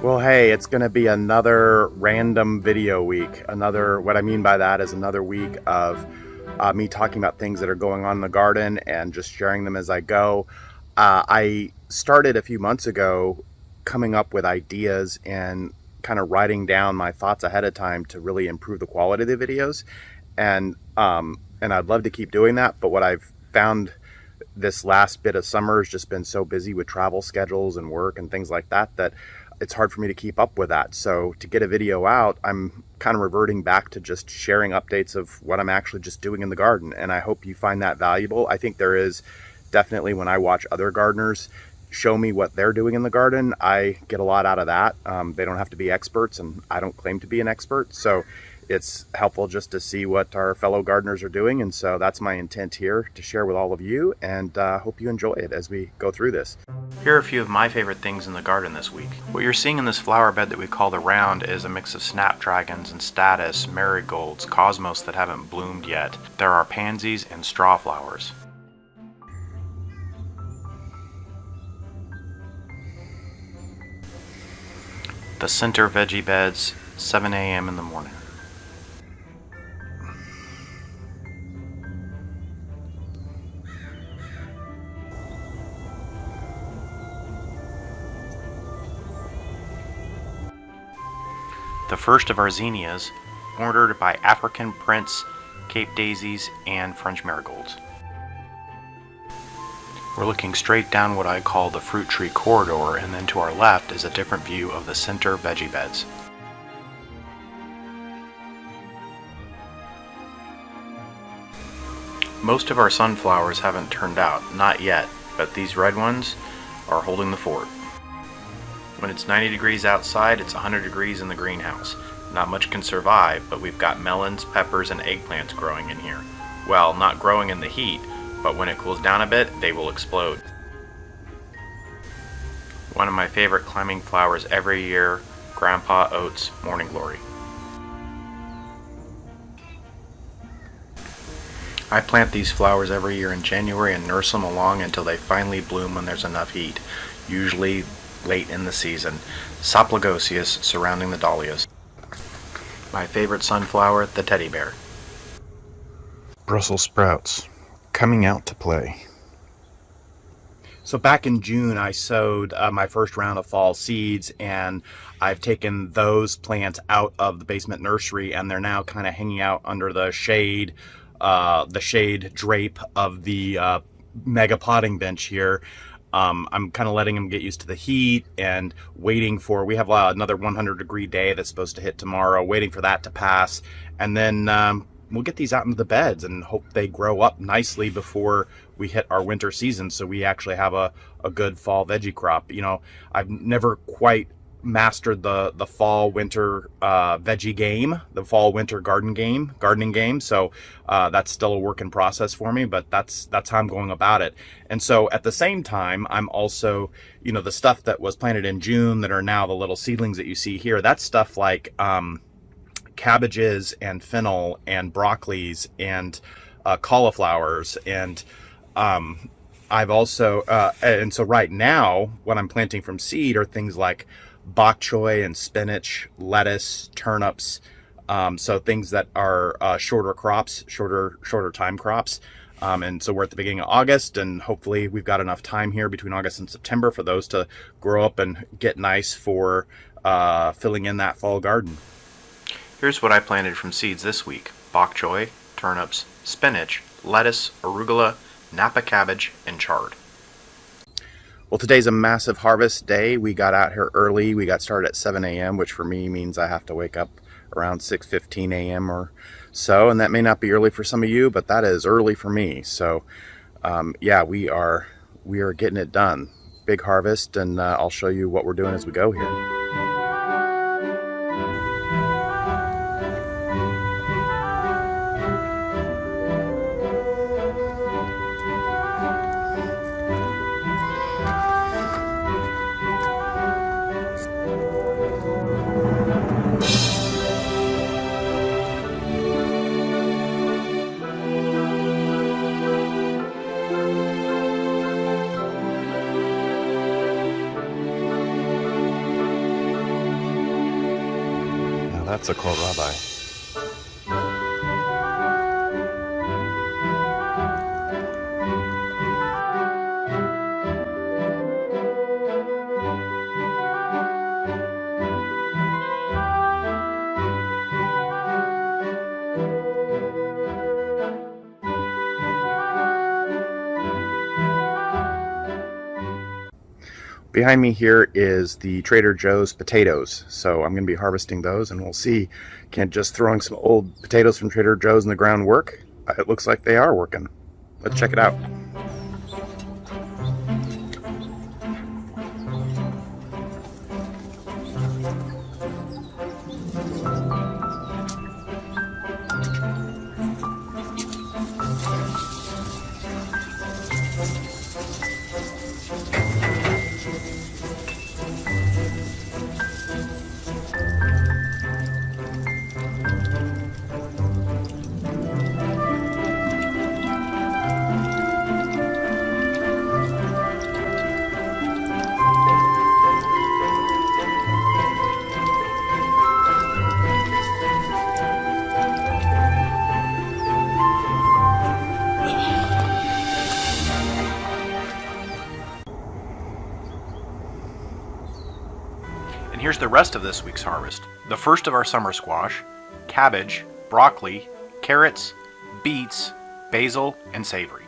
Well, hey, it's going to be another random video week. What I mean by that is another week of me talking about things that are going on in the garden and just sharing them as I go. I started a few months ago coming up with ideas and kind of writing down my thoughts ahead of time to really improve the quality of the videos. And I'd love to keep doing that. But what I've found this last bit of summer has just been so busy with travel schedules and work and things like that that it's hard for me to keep up with that. So to get a video out, I'm kind of reverting back to just sharing updates of what I'm actually just doing in the garden. And I hope you find that valuable. I think there is definitely, when I watch other gardeners show me what they're doing in the garden, I get a lot out of that. They don't have to be experts, and I don't claim to be an expert. So it's helpful just to see what our fellow gardeners are doing. And so that's my intent here, to share with all of you, and hope you enjoy it as we go through this. Here are a few of my favorite things in the garden this week. What you're seeing in this flower bed that we call the round is a mix of snapdragons and statice, marigolds, cosmos that haven't bloomed yet. There are pansies and straw flowers. The center veggie beds, 7 a.m. in the morning. The first of our zinnias, ordered by African Prince, Cape Daisies, and French Marigolds. We're looking straight down what I call the fruit tree corridor, and then to our left is a different view of the center veggie beds. Most of our sunflowers haven't turned out, not yet, but these red ones are holding the fort. When it's 90 degrees outside, it's 100 degrees in the greenhouse. Not much can survive, but we've got melons, peppers, and eggplants growing in here. Well, not growing in the heat, but when it cools down a bit, they will explode. One of my favorite climbing flowers every year, Grandpa Oat's Morning Glory. I plant these flowers every year in January and nurse them along until they finally bloom when there's enough heat, usually late in the season. Soplagosius surrounding the dahlias. My favorite sunflower, the teddy bear. Brussels sprouts coming out to play. So back in June, I sowed my first round of fall seeds, and I've taken those plants out of the basement nursery, and they're now kind of hanging out under the shade drape of the mega potting bench here. I'm kind of letting them get used to the heat and waiting for, we have another 100-degree day that's supposed to hit tomorrow, waiting for that to pass. And then we'll get these out into the beds and hope they grow up nicely before we hit our winter season, so we actually have a good fall veggie crop. You know, I've never quite mastered the fall winter veggie game, the fall winter gardening game. So that's still a work in process for me, but that's how I'm going about it. And so at the same time, I'm also, you know, the stuff that was planted in June that are now the little seedlings that you see here, that's stuff like cabbages and fennel and broccolis and cauliflowers, and I've also and so right now what I'm planting from seed are things like bok choy and spinach, lettuce, turnips, so things that are shorter crops, shorter time crops. And so we're at the beginning of August, and hopefully we've got enough time here between August and September for those to grow up and get nice for filling in that fall garden. Here's what I planted from seeds this week: bok choy, turnips, spinach, lettuce, arugula, Napa cabbage, and chard. Well, today's a massive harvest day. We got out here early. We got started at 7 a.m., which for me means I have to wake up around 6:15 a.m. or so, and that may not be early for some of you, but that is early for me. So yeah, we are getting it done. Big harvest, and I'll show you what we're doing as we go here. that's a kohlrabi. Behind me here is the Trader Joe's potatoes. So I'm going to be harvesting those, and we'll see, can just throwing some old potatoes from Trader Joe's in the ground work? It looks like they are working. Let's check it out. And here's the rest of this week's harvest. The first of our summer squash, cabbage, broccoli, carrots, beets, basil, and savory.